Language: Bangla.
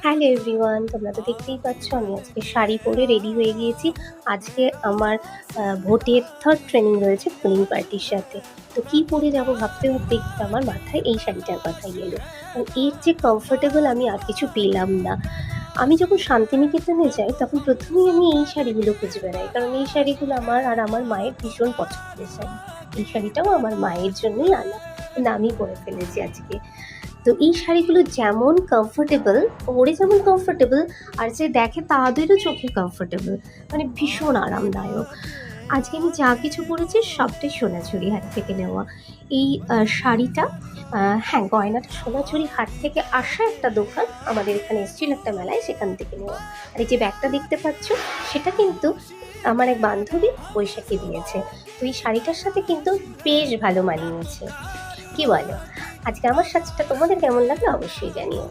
হ্যালো এভরিওয়ান, তোমরা তো দেখতেই পাচ্ছ আমি আজকে শাড়ি পরে রেডি হয়ে গিয়েছি। আজকে আমার ভোটের থার্ড ট্রেনিং রয়েছে পোলিং পার্টির সাথে। তো কী পরে যাবো ভাবতে ভাবতে একটু আমার মাথায় এই শাড়িটার কথাই এলো। কারণ এর যে কমফোর্টেবল আমি আর কিছু পেলাম না। আমি যখন শান্তিনিকেতনে যাই তখন প্রথমেই আমি এই শাড়িগুলো খুঁজে বেড়াই, কারণ এই শাড়িগুলো আমার আর আমার মায়ের ভীষণ পছন্দের শাড়ি। এই শাড়িটাও আমার মায়ের জন্যই আনা, কিন্তু আমি পরে ফেলেছি আজকে। তো এই শাড়িগুলো যেমন কমফোর্টেবল, পরে যেমন কমফোর্টেবল, আর যে দেখে তাদেরও চোখে কমফোর্টেবল, মানে ভীষণ আরামদায়ক। আজকে আমি যা কিছু পরেছি সবটাই সোনাঝুরি হাট থেকে নেওয়া। এই শাড়িটা, হ্যাঁ, গয়নাটা সোনাঝুরি হাট থেকে আসা একটা দোকান, আমাদের এখানে এসেছিল একটা মেলায়, সেখান থেকে নেওয়া। আর এই যে ব্যাগটা দেখতে পাচ্ছ, সেটা কিন্তু আমার এক বান্ধবী বৈশাখী দিয়েছে। তো এই শাড়িটার সাথে কিন্তু বেশ ভালো মানিয়েছে। কি বলো? আজকে আমার সাজটা তোমাদের কেমন লাগলো অবশ্যই জানিও।